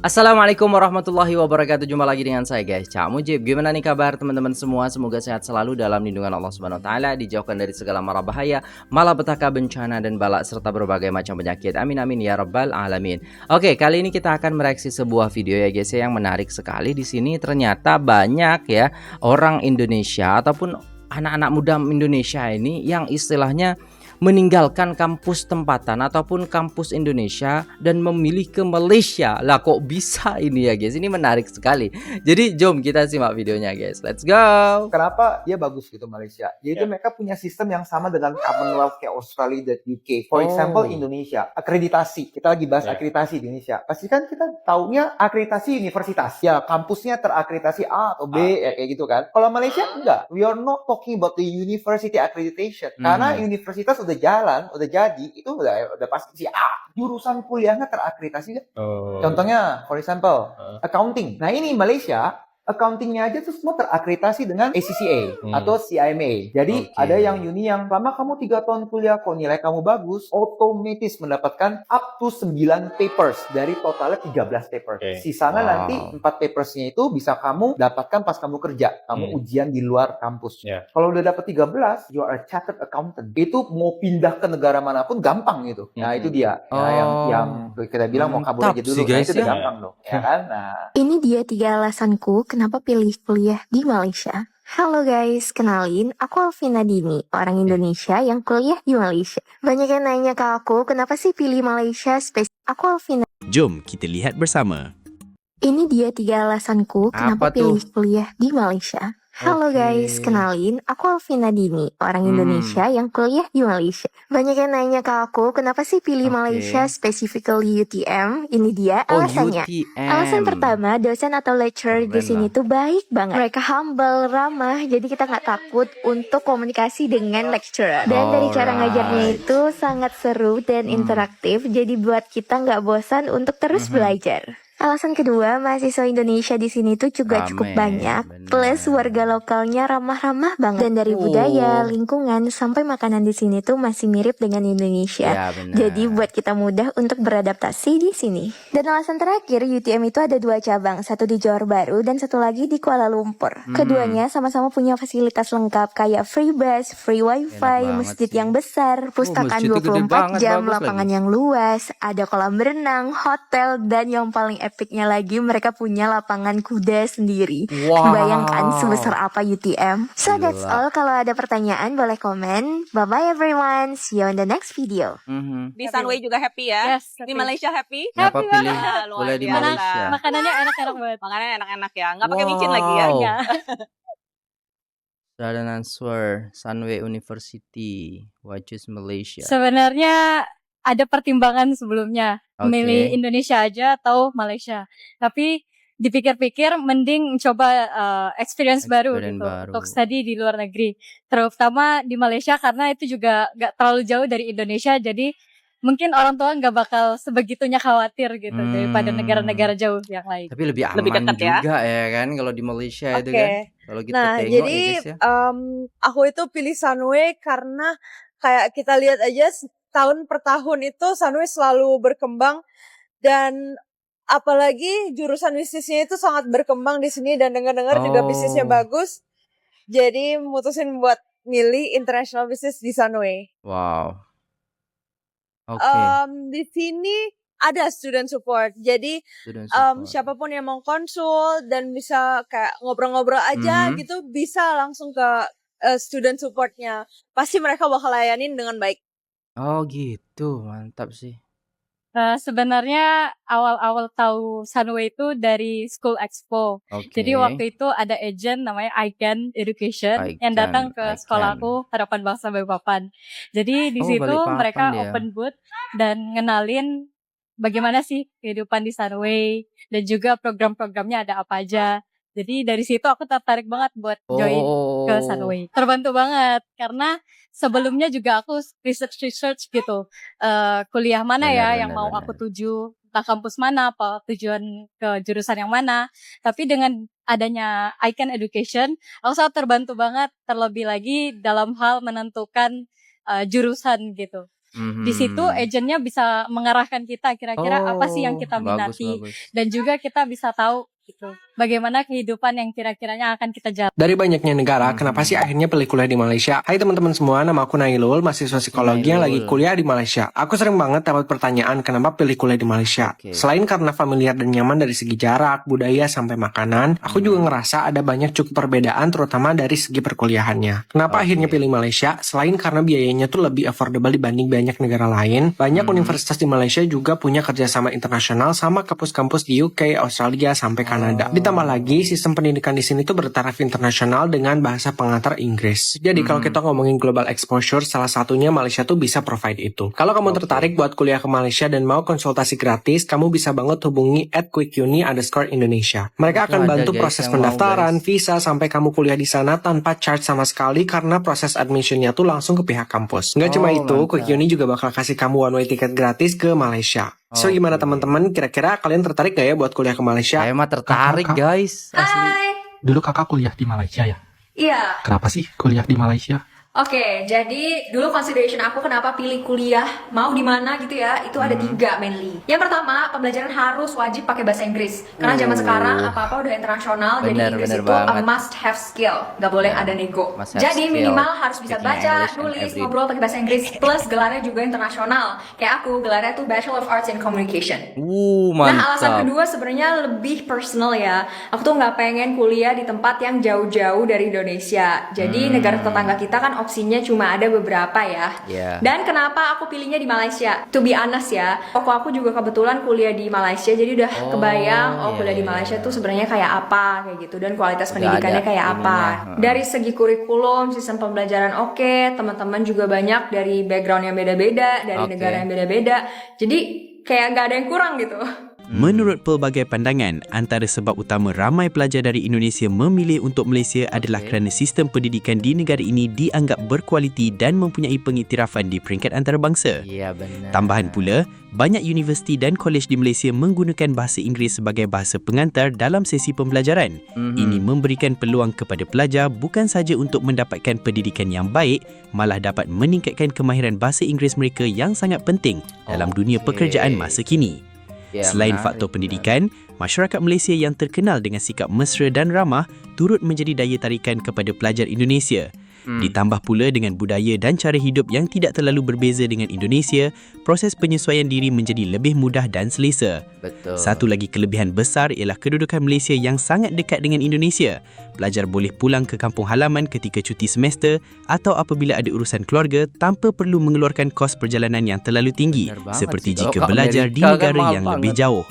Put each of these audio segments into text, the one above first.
Assalamualaikum warahmatullahi wabarakatuh. Jumpa lagi dengan saya guys, Cak Mujib. Gimana nih kabar teman-teman semua? Semoga sehat selalu dalam lindungan Allah Subhanahu wa taala, dijauhkan dari segala mara bahaya, malapetaka, bencana dan bala serta berbagai macam penyakit. Amin amin ya rabbal alamin. Oke, kali ini kita akan mereaksi sebuah video ya guys yang menarik sekali. Di sini ternyata banyak ya orang Indonesia ataupun anak-anak muda Indonesia ini yang istilahnya meninggalkan kampus tempatan ataupun kampus Indonesia dan memilih ke Malaysia. Lah kok bisa ini ya guys? Ini menarik sekali. Jadi jom kita simak videonya guys. Let's go. Kenapa dia bagus gitu Malaysia? Jadi mereka punya sistem yang sama dengan Commonwealth kayak Australia dan UK. For example Indonesia, akreditasi. Kita lagi bahas akreditasi di Indonesia. Pasti kan kita taunya akreditasi universitas. Ya kampusnya terakreditasi A atau B ya kayak gitu kan. Kalau Malaysia enggak. We are not talking about the university accreditation. Karena universitas udah jalan, udah jadi, itu udah pasti si A. Jurusan kuliahnya terakreditasi kan? Contohnya, for example, accounting. Nah ini Malaysia, accountingnya aja tuh semua terakreditasi dengan ACCA atau CIMA. Jadi ada yang uni yang lama kamu 3 tahun kuliah kok nilai kamu bagus, otomatis mendapatkan up to 9 papers dari totalnya 13 paper. Sisanya nanti 4 papersnya itu bisa kamu dapatkan pas kamu kerja, kamu ujian di luar kampus. Kalau udah dapat 13, you are a chartered accountant. Itu mau pindah ke negara manapun gampang gitu. Nah itu dia. Yang kita bilang mau kabur aja dulu. Nah itu udah gampang dong. Ya kan? Nah. Ini dia 3 alasanku kenapa pilih kuliah di Malaysia. Halo guys, kenalin, aku Alvina Dini, orang Indonesia yang kuliah di Malaysia. Banyak yang nanya ke aku, kenapa sih pilih Malaysia spesifik? Aku Alvina. Jom kita lihat bersama. Ini dia 3 alasanku kenapa pilih kuliah di Malaysia. Halo guys, kenalin, aku Alvina Dini, orang Indonesia yang kuliah di Malaysia. Banyak yang nanya ke aku, kenapa sih pilih Malaysia, specifically UTM? Ini dia alasannya. Alasan pertama, dosen atau lecturer di sini tuh baik banget. Mereka humble, ramah, jadi kita nggak takut untuk komunikasi dengan lecturer. Dan dari cara ngajarnya itu sangat seru dan interaktif, jadi buat kita nggak bosan untuk terus belajar. Alasan kedua, mahasiswa Indonesia di sini tuh juga cukup banyak. Plus warga lokalnya ramah-ramah banget. Dan dari budaya, lingkungan, sampai makanan di sini tuh masih mirip dengan Indonesia. Jadi buat kita mudah untuk beradaptasi di sini. Dan alasan terakhir, UTM itu ada 2 cabang. Satu di Johor Bahru dan satu lagi di Kuala Lumpur. Keduanya sama-sama punya fasilitas lengkap kayak free bus, free wifi, masjid yang besar, pustakaan 24 jam, lapangan yang luas, ada kolam berenang, hotel, dan yang paling epicnya lagi mereka punya lapangan kuda sendiri. Bayangkan sebesar apa UTM. So that's all. Kalau ada pertanyaan boleh komen. Bye bye everyone. See you on the next video. Di Sunway juga happy ya? Yes, di Malaysia happy? Kenapa pilih luar kuliah di biasa. Malaysia? Makanannya enak-enak banget. Makanannya enak-enak ya, nggak pakai micin lagi ya? Iya. Dan answer Sunway University, which is Malaysia. Sebenarnya ada pertimbangan sebelumnya, milih Indonesia aja atau Malaysia. Tapi dipikir-pikir mending coba experience baru gitu untuk study di luar negeri. Terutama di Malaysia karena itu juga gak terlalu jauh dari Indonesia, jadi mungkin orang tua gak bakal sebegitunya khawatir gitu daripada negara-negara jauh yang lain. Tapi lebih aman Lebih dekat juga ya kan kalau di Malaysia itu kan. Kalau kita Nah, tengok jadi ya guys ya. aku itu pilih Sunway karena kayak kita lihat aja tahun per tahun itu Sunway selalu berkembang, dan apalagi jurusan bisnisnya itu sangat berkembang di sini, dan dengar-dengar juga bisnisnya bagus. Jadi mutusin buat milih international business di Sunway. Wow. Di sini ada student support. Jadi siapapun yang mau konsul dan bisa kayak ngobrol-ngobrol aja gitu bisa langsung ke student supportnya. Pasti mereka bakal layanin dengan baik. Oh gitu, mantap sih. Sebenarnya awal-awal tahu Sunway itu dari School Expo. Jadi waktu itu ada agent namanya ICANN Education yang datang ke sekolahku, Harapan Bangsa Balikpapan. Jadi di situ mereka open booth dan ngenalin bagaimana sih kehidupan di Sunway dan juga program-programnya ada apa aja. Jadi dari situ aku tertarik banget buat join ke Sunway. Terbantu banget karena sebelumnya juga aku research gitu. Kuliah mana yang mau aku tuju, entah kampus mana, apa tujuan ke jurusan yang mana. Tapi dengan adanya Icon Education, aku sangat terbantu banget, terlebih lagi dalam hal menentukan jurusan gitu. Di situ agentnya bisa mengarahkan kita kira-kira apa sih yang kita minati, dan juga kita bisa tahu gitu bagaimana kehidupan yang kira-kiranya akan kita jalani. Dari banyaknya negara, kenapa sih akhirnya pilih kuliah di Malaysia? Hai teman-teman semua, nama aku Nailul, mahasiswa psikologi yang lagi kuliah di Malaysia. Aku sering banget dapat pertanyaan kenapa pilih kuliah di Malaysia. Selain karena familiar dan nyaman dari segi jarak, budaya, sampai makanan, aku juga ngerasa ada banyak cukup perbedaan terutama dari segi perkuliahannya. Kenapa akhirnya pilih Malaysia? Selain karena biayanya tuh lebih affordable dibanding banyak negara lain, banyak universitas di Malaysia juga punya kerjasama internasional sama kampus-kampus di UK, Australia, sampai Kanada. Ditambah lagi, sistem pendidikan di sini tuh bertaraf internasional dengan bahasa pengantar Inggris. Jadi kalau kita ngomongin global exposure, salah satunya Malaysia tuh bisa provide itu. Kalau kamu tertarik buat kuliah ke Malaysia dan mau konsultasi gratis, kamu bisa banget hubungi @quickuni_Indonesia. Mereka akan bantu proses pendaftaran, visa, sampai kamu kuliah di sana tanpa charge sama sekali karena proses admissionnya tuh langsung ke pihak kampus. Nggak cuma itu, Quickuni juga bakal kasih kamu one way tiket gratis ke Malaysia. So gimana teman-teman, kira-kira kalian tertarik gak ya buat kuliah ke Malaysia? Saya mah tertarik guys. Hai. Dulu kakak kuliah di Malaysia ya? Iya. Kenapa sih kuliah di Malaysia? Oke, jadi dulu consideration aku kenapa pilih kuliah, mau di mana gitu ya, itu ada 3 mainly. Yang pertama, pembelajaran harus wajib pakai bahasa Inggris. Karena zaman sekarang apa-apa udah internasional, jadi Inggris itu a must have skill, gak boleh ada nego. Jadi minimal harus bisa baca, nulis, ngobrol pakai bahasa Inggris, plus gelarnya juga internasional. Kayak aku, gelarnya tuh Bachelor of Arts in Communication. Mantap. Nah, alasan kedua sebenarnya lebih personal ya. Aku tuh nggak pengen kuliah di tempat yang jauh-jauh dari Indonesia. Jadi negara tetangga kita kan opsinya cuma ada beberapa ya. Dan kenapa aku pilihnya di Malaysia? To be honest ya, aku juga kebetulan kuliah di Malaysia, jadi udah kebayang kuliah di Malaysia tuh sebenarnya kayak apa kayak gitu, dan kualitas pendidikannya kayak apa. Dari segi kurikulum, sistem pembelajaran oke, teman-teman juga banyak dari background yang beda-beda, dari negara yang beda-beda. Jadi kayak nggak ada yang kurang gitu. Menurut pelbagai pandangan, antara sebab utama ramai pelajar dari Indonesia memilih untuk Malaysia adalah kerana sistem pendidikan di negara ini dianggap berkualiti dan mempunyai pengiktirafan di peringkat antarabangsa. Ya, benar. Tambahan pula, banyak universiti dan kolej di Malaysia menggunakan bahasa Inggeris sebagai bahasa pengantar dalam sesi pembelajaran. Ini memberikan peluang kepada pelajar bukan sahaja untuk mendapatkan pendidikan yang baik, malah dapat meningkatkan kemahiran bahasa Inggeris mereka yang sangat penting dalam dunia pekerjaan masa kini. Selain faktor pendidikan, masyarakat Malaysia yang terkenal dengan sikap mesra dan ramah turut menjadi daya tarikan kepada pelajar Indonesia. Ditambah pula dengan budaya dan cara hidup yang tidak terlalu berbeza dengan Indonesia, proses penyesuaian diri menjadi lebih mudah dan selesa. Betul. Satu lagi kelebihan besar ialah kedudukan Malaysia yang sangat dekat dengan Indonesia. Pelajar boleh pulang ke kampung halaman ketika cuti semester atau apabila ada urusan keluarga tanpa perlu mengeluarkan kos perjalanan yang terlalu tinggi, seperti jika belajar di negara yang lebih jauh.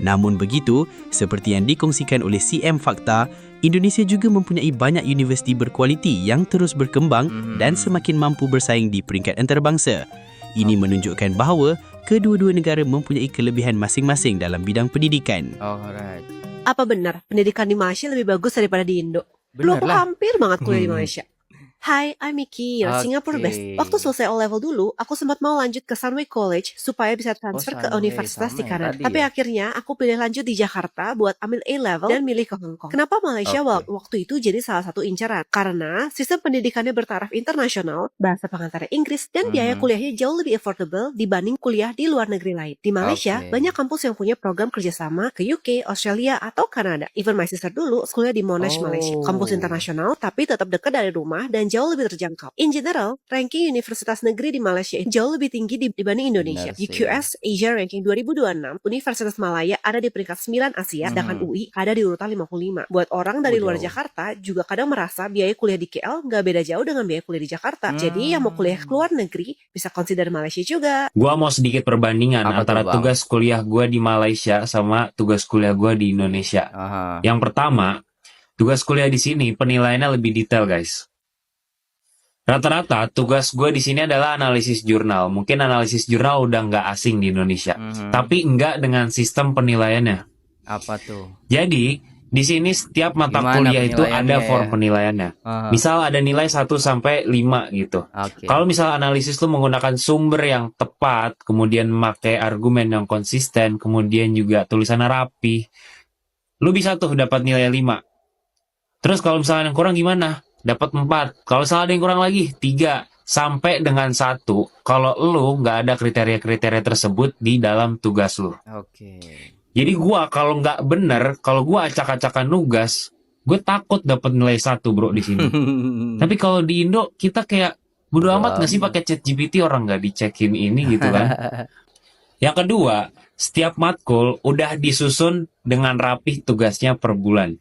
Namun begitu, seperti yang dikongsikan oleh CM Fakta, Indonesia juga mempunyai banyak universiti berkualiti yang terus berkembang dan semakin mampu bersaing di peringkat antarabangsa. Ini menunjukkan bahawa kedua-dua negara mempunyai kelebihan masing-masing dalam bidang pendidikan. Apa benar pendidikan di Malaysia lebih bagus daripada di Indo? Dulu aku hampir banget kuliah di Malaysia. Hai, I'm Mickey, your Singapore best. Waktu selesai O-level dulu, aku sempat mau lanjut ke Sunway College supaya bisa transfer ke universitas di Kanada. Tapi akhirnya aku pilih lanjut di Jakarta buat ambil A-level dan milih ke Hong Kong. Kenapa Malaysia waktu itu jadi salah satu incaran? Karena sistem pendidikannya bertaraf internasional, bahasa pengantar Inggris, dan biaya kuliahnya jauh lebih affordable dibanding kuliah di luar negeri lain. Di Malaysia, banyak kampus yang punya program kerjasama ke UK, Australia, atau Kanada. Even my sister dulu kuliah di Monash, Malaysia. Kampus internasional, tapi tetap dekat dari rumah dan jauh lebih terjangkau. In general, ranking universitas negeri di Malaysia jauh lebih tinggi dibanding Indonesia. UQS Asia Ranking 2026, Universitas Malaya ada di peringkat 9 Asia, sedangkan UI ada di urutan 55. Buat orang dari luar Jakarta juga kadang merasa biaya kuliah di KL nggak beda jauh dengan biaya kuliah di Jakarta. Jadi yang mau kuliah ke luar negeri bisa consider Malaysia juga. Gua mau sedikit perbandingan antara tugas kuliah gua di Malaysia sama tugas kuliah gua di Indonesia. Yang pertama, tugas kuliah di sini penilaiannya lebih detail, guys. Rata-rata tugas gue di sini adalah analisis jurnal. Mungkin analisis jurnal udah nggak asing di Indonesia, tapi nggak dengan sistem penilaiannya. Apa tuh? Jadi Di sini setiap mata Gimana kuliah itu ada penilaiannya form ya? penilaiannya. Misal ada nilai 1 sampai 5 gitu. Oke. Kalau misal analisis lu menggunakan sumber yang tepat, kemudian memakai argumen yang konsisten, kemudian juga tulisannya rapi, lu bisa tuh dapat nilai 5. Terus kalau misalnya yang kurang gimana? Dapat 4. Kalau misalnya ada yang kurang lagi, 3. Sampai dengan 1 kalau lu nggak ada kriteria-kriteria tersebut di dalam tugas lu. Oke. Jadi gua kalau nggak bener, kalau gua acak-acakan nugas, gue takut dapat nilai 1 bro di sini. Tapi kalau di Indo kita kayak bodo amat nggak sih pakai ChatGPT, orang nggak dicekin ini gitu kan. Yang kedua, setiap matkul udah disusun dengan rapih tugasnya per bulan.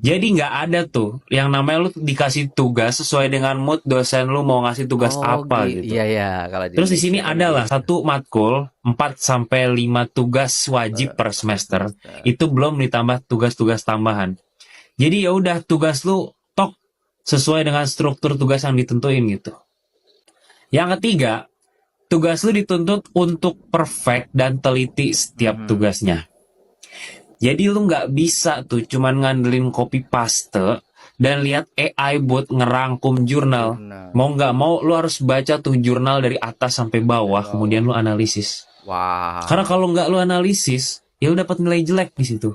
Jadi nggak ada tuh yang namanya lu dikasih tugas sesuai dengan mood dosen lu mau ngasih tugas apa gitu. Iya ya, kalau Terus di sini adalah satu matkul 4 sampai 5 tugas wajib per semester. Itu belum ditambah tugas-tugas tambahan. Jadi ya udah tugas lu tok sesuai dengan struktur tugas yang ditentuin gitu. Yang ketiga, tugas lu dituntut untuk perfect dan teliti setiap tugasnya. Jadi lu nggak bisa tuh cuman ngandelin copy paste dan lihat AI buat ngerangkum jurnal. Mau nggak mau lu harus baca tuh jurnal dari atas sampai bawah, kemudian lu analisis. Wah. Karena kalau nggak lu analisis, ya lu dapat nilai jelek di situ.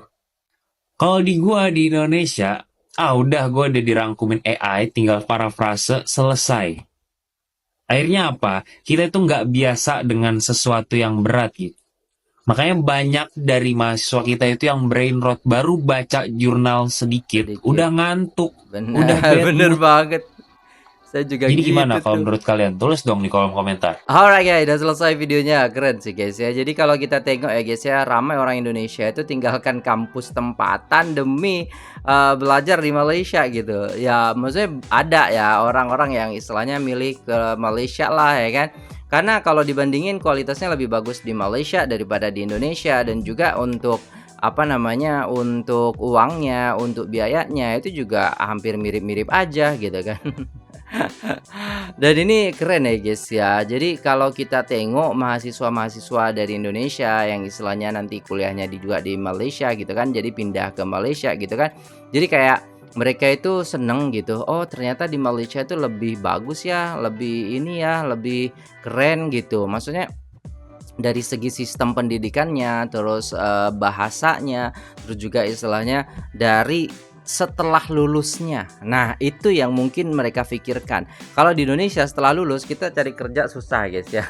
Kalau di gua di Indonesia, udah gua udah dirangkumin AI, tinggal parafrase, selesai. Akhirnya apa? Kita itu nggak biasa dengan sesuatu yang berat gitu. Makanya banyak dari mahasiswa kita itu yang brain rot, baru baca jurnal sedikit. Udah ngantuk, udah bener banget. Saya juga Jadi gitu gimana tuh. kalau menurut kalian? Tulis dong di kolom komentar. Alright guys, udah selesai videonya. Keren sih guys ya. Jadi kalau kita tengok ya guys ya, ramai orang Indonesia itu tinggalkan kampus tempatan demi belajar di Malaysia gitu. Ya maksudnya ada ya orang-orang yang istilahnya milih ke Malaysia lah ya kan. Karena kalau dibandingin kualitasnya lebih bagus di Malaysia daripada di Indonesia, dan juga untuk apa namanya, untuk uangnya, untuk biayanya itu juga hampir mirip-mirip aja gitu kan. Dan ini keren ya guys ya. Jadi kalau kita tengok mahasiswa-mahasiswa dari Indonesia yang istilahnya nanti kuliahnya juga di Malaysia gitu kan, jadi pindah ke Malaysia gitu kan. Jadi kayak mereka itu seneng gitu. Oh ternyata di Malaysia itu lebih bagus ya, lebih ini ya, lebih keren gitu. Maksudnya dari segi sistem pendidikannya, terus bahasanya, terus juga istilahnya dari setelah lulusnya. Nah itu yang mungkin mereka pikirkan. Kalau di Indonesia setelah lulus kita cari kerja susah guys ya.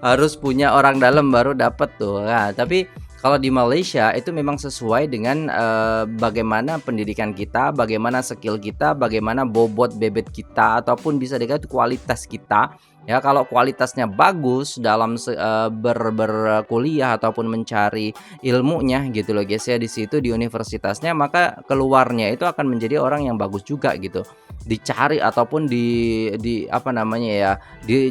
Harus punya orang dalam baru dapat tuh. Nah, tapi kalau di Malaysia itu memang sesuai dengan bagaimana pendidikan kita, bagaimana skill kita, bagaimana bobot bebet kita, ataupun bisa dikatakan kualitas kita. Ya kalau kualitasnya bagus dalam berkuliah ataupun mencari ilmunya gitu loh guys ya, di situ di universitasnya, maka keluarnya itu akan menjadi orang yang bagus juga gitu. Dicari ataupun di apa namanya ya,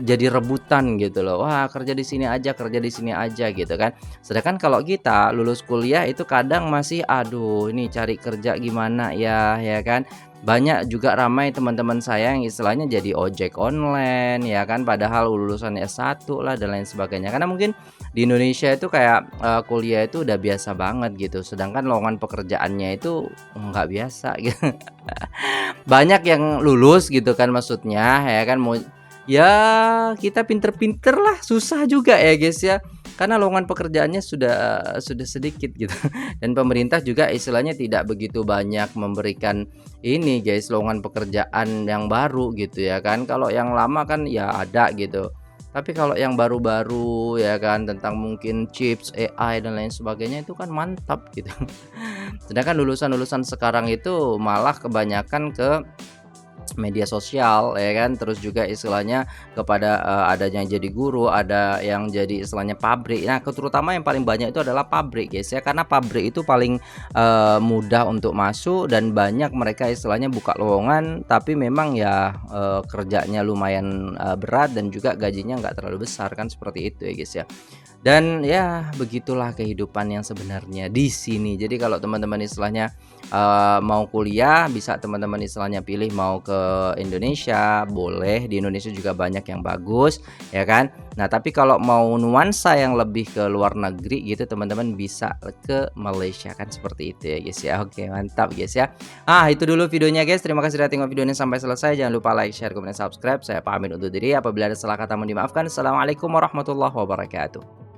jadi rebutan gitu loh. Wah, kerja di sini aja, kerja di sini aja gitu kan. Sedangkan kalau kita lulus kuliah itu kadang masih aduh ini cari kerja gimana ya kan. Banyak juga ramai teman-teman saya yang istilahnya jadi ojek online ya kan, padahal lulusan S1 lah dan lain sebagainya. Karena mungkin di Indonesia itu kayak kuliah itu udah biasa banget gitu, sedangkan lowongan pekerjaannya itu nggak biasa gitu. Banyak yang lulus gitu kan, maksudnya ya kan, mau ya kita pinter-pinter lah susah juga ya guys ya, karena lowongan pekerjaannya sudah sedikit gitu. Dan pemerintah juga istilahnya tidak begitu banyak memberikan ini guys, lowongan pekerjaan yang baru gitu ya kan. Kalau yang lama kan ya ada gitu, tapi kalau yang baru-baru ya kan, tentang mungkin chips, AI dan lain sebagainya itu kan mantap gitu. Sedangkan lulusan-lulusan sekarang itu malah kebanyakan ke media sosial ya kan, terus juga istilahnya kepada ada yang jadi guru, ada yang jadi istilahnya pabrik. Nah terutama yang paling banyak itu adalah pabrik guys ya, karena pabrik itu paling mudah untuk masuk dan banyak mereka istilahnya buka lowongan, tapi memang ya kerjanya lumayan berat dan juga gajinya nggak terlalu besar kan, seperti itu ya guys ya. Dan ya begitulah kehidupan yang sebenarnya di sini. Jadi kalau teman-teman istilahnya mau kuliah, bisa teman-teman istilahnya pilih mau ke Indonesia, boleh. Di Indonesia juga banyak yang bagus, ya kan. Nah tapi kalau mau nuansa yang lebih ke luar negeri gitu, teman-teman bisa ke Malaysia, kan seperti itu ya guys ya. Oke, mantap guys ya. Itu dulu videonya guys. Terima kasih sudah tengok videonya sampai selesai. Jangan lupa like, share, komen, dan subscribe. Saya pamit undur diri. Apabila ada salah kata mohon dimaafkan. Assalamualaikum warahmatullahi wabarakatuh.